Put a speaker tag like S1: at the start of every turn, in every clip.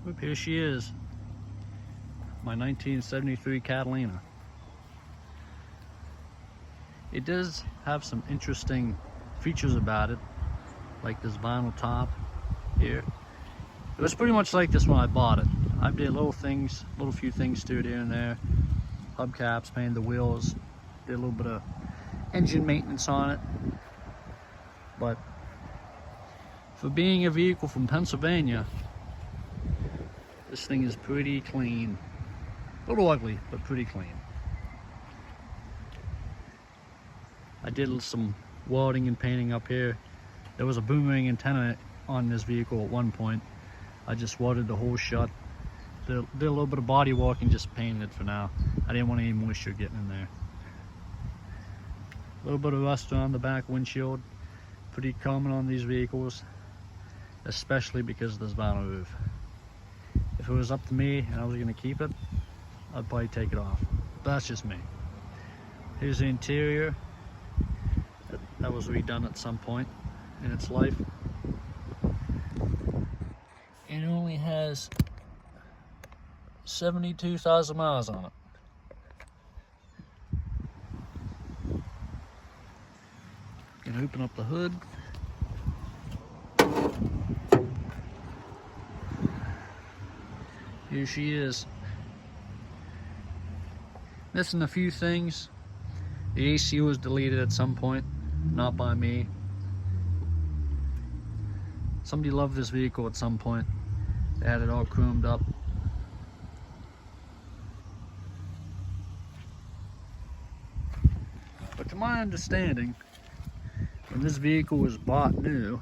S1: Oop, here she is. My 1973 Catalina. It does have some interesting features about it, like this vinyl top here. It was pretty much like this when I bought it. I did little few things to it here and there. Hubcaps, painted the wheels, did a little bit of engine maintenance on it. But for being a vehicle from Pennsylvania, this thing is pretty clean. A little ugly, but pretty clean. I did some welding and painting up here. There was a boomerang antenna on this vehicle at one point. I just welded the hole shut. Did a little bit of body work and just painted it for now. I didn't want any moisture getting in there. A little bit of rust on the back windshield. Pretty common on these vehicles, especially because of this vinyl roof. If it was up to me and I was going to keep it, I'd probably take it off. But that's just me. Here's the interior. That was redone at some point in its life. It only has 72,000 miles on it. Gonna open up the hood. Here she is. Missing a few things. The AC was deleted at some point, not by me. Somebody loved this vehicle at some point. They had it all chromed up. But to my understanding, when this vehicle was bought new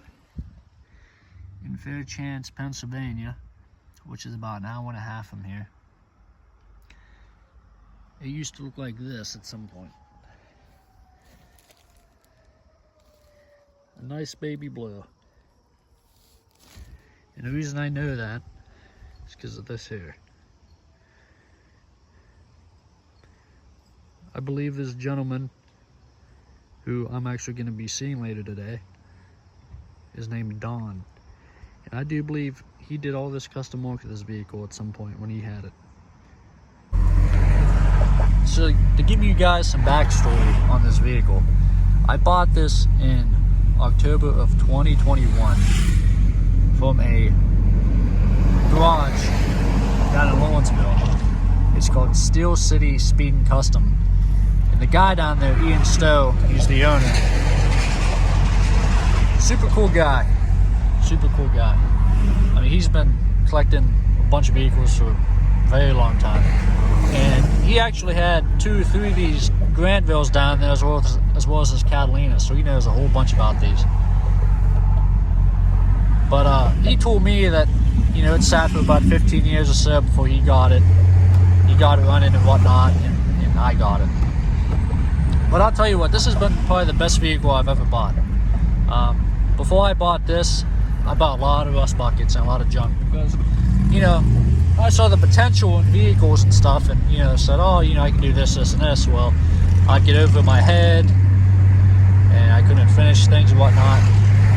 S1: in Fairchance, Pennsylvania, which is about an hour and a half from here, it used to look like this at some point. A nice baby blue. And the reason I know that is because of this here. I believe this gentleman, who I'm actually going to be seeing later today, is named Don. And I do believe he did all this custom work to this vehicle at some point when he had it. So to give you guys some backstory on this vehicle, I bought this in October of 2021 from a garage down in Lawrenceville. It's called Steel City Speed and Custom. And the guy down there, Ian Stowe, he's the owner. Super cool guy. Super cool guy. I mean, he's been collecting a bunch of vehicles for a very long time. And he actually had 2 or 3 of these Grantvilles down there as well as his Catalina, so he knows a whole bunch about these. But he told me that, you know, it sat for about 15 years or so before he got it. He got it running and whatnot, and I got it. But I'll tell you what, this has been probably the best vehicle I've ever bought. Before I bought this, I bought a lot of rust buckets and a lot of junk because, you know, I saw the potential in vehicles and stuff, and, you know, said, oh, you know, I can do this, this, and this. Well, I'd get over my head, and I couldn't finish things and whatnot.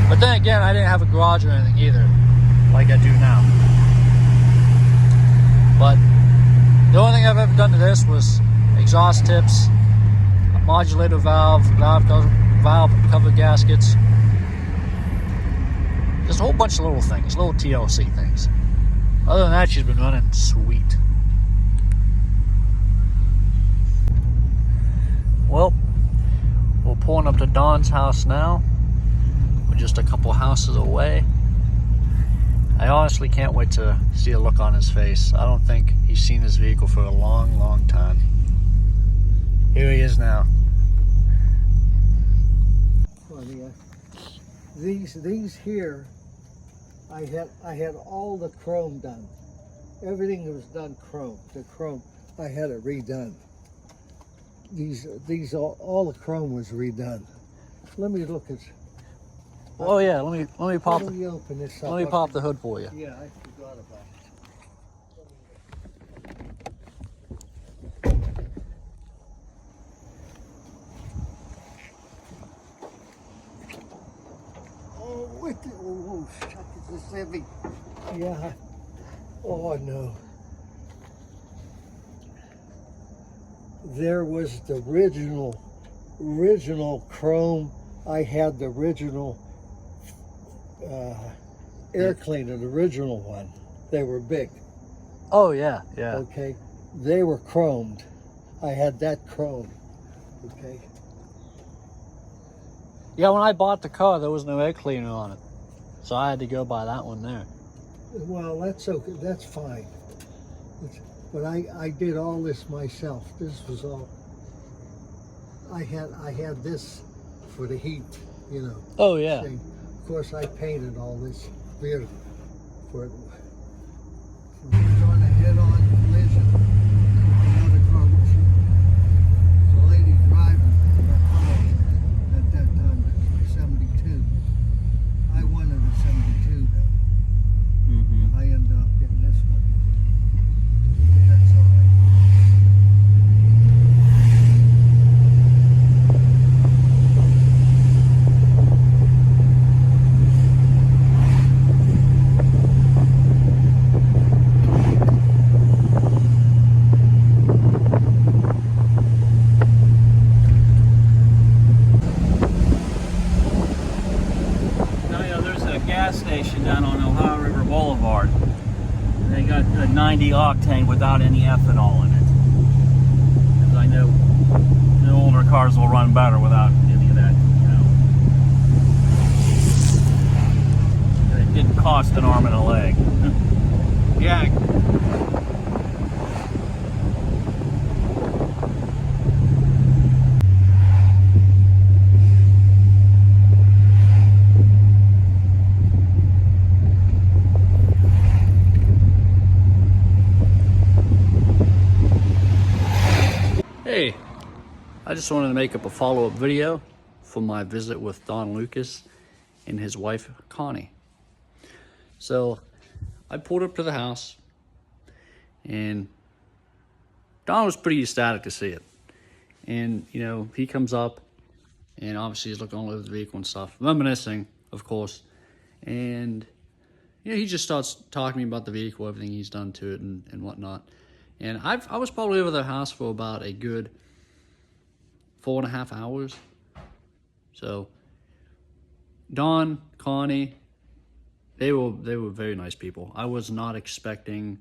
S1: But then again, I didn't have a garage or anything either, like I do now. But the only thing I've ever done to this was exhaust tips, a modulator valve cover gaskets, just a whole bunch of little things, little TLC things. Other than that, she's been running sweet. Well, we're pulling up to Don's house now. We're just a couple houses away. I honestly can't wait to see a look on his face. I don't think he's seen this vehicle for a long, long time. Here he is now.
S2: Well, yeah. These here, I had all the chrome done. Everything was done chrome. The chrome, I had it redone. These all the chrome was redone. Let me look at.
S1: Oh yeah, let me pop.
S2: Let me open this up.
S1: Let me pop the hood for you.
S2: Yeah, I forgot about it. Oh, shit, this is heavy. Yeah. Oh no. There was the original chrome. I had the original air cleaner, the original one. They were big.
S1: Oh yeah, yeah.
S2: Okay. They were chromed. I had that chrome. Okay.
S1: Yeah, when I bought the car, there was no air cleaner on it, so I had to go buy that one there.
S2: Well, that's okay. That's fine. But I did all this myself. This was all. I had this for the heat, you know.
S1: Oh yeah.
S2: Thing. Of course, I painted all this beautiful for it. So he's on a head-on collision. Another car. The lady driving her car at that time, 72. I wanted a 72 though.
S1: Mm-hmm.
S2: I ended up getting this one. That's all right.
S3: Station down on Ohio River Boulevard. They got a 90 octane without any ethanol in it. Because I know the older cars will run better without any of that, you know. It didn't cost an arm and a leg.
S1: Yeah. Hey, I just wanted to make up a follow-up video for my visit with Don Lucas and his wife, Connie. So, I pulled up to the house, and Don was pretty ecstatic to see it. And, you know, he comes up, and obviously he's looking all over the vehicle and stuff, reminiscing, of course. And, you know, he just starts talking to me about the vehicle, everything he's done to it and whatnot. And I was probably over their house for about a good 4.5 hours. So Don, Connie, they were very nice people. I was not expecting,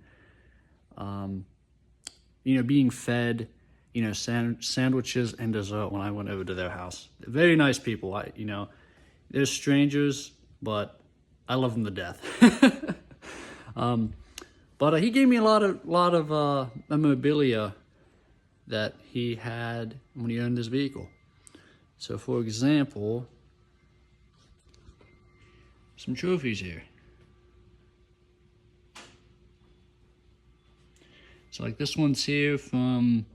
S1: you know, being fed, you know, sandwiches and dessert when I went over to their house. Very nice people. You know, they're strangers, but I love them to death. But he gave me a lot of memorabilia that he had when he owned his vehicle. So, for example, some trophies here. So, like this one's here from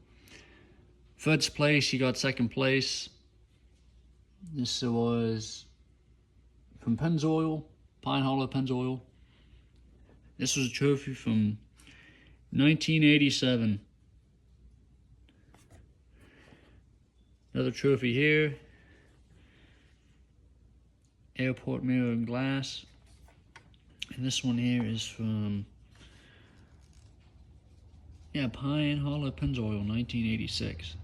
S1: Fred's place. He got second place. This was from Pennzoil, Pine Hollow Pennzoil. This was a trophy from 1987. Another trophy here. Airport mirror and glass. And this one here is from, yeah, Pine Hollow Pennzoil, 1986.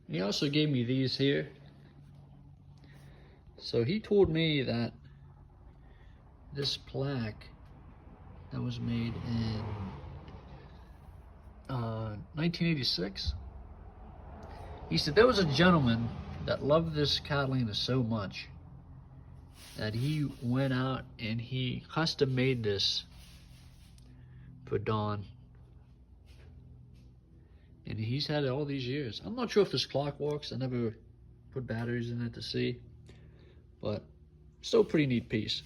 S1: And he also gave me these here. So he told me that this plaque that was made in 1986. He said there was a gentleman that loved this Catalina so much that he went out and he custom made this for Don. And he's had it all these years. I'm not sure if this clock works. I never put batteries in it to see. But still a pretty neat piece.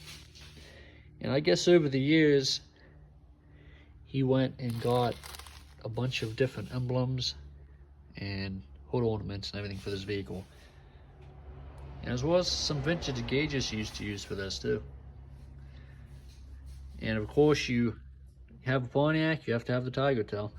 S1: And I guess over the years, he went and got a bunch of different emblems and hood ornaments and everything for this vehicle. And as well as some vintage gauges he used to use for this too. And of course, you have a Pontiac, you have to have the Tiger Tail.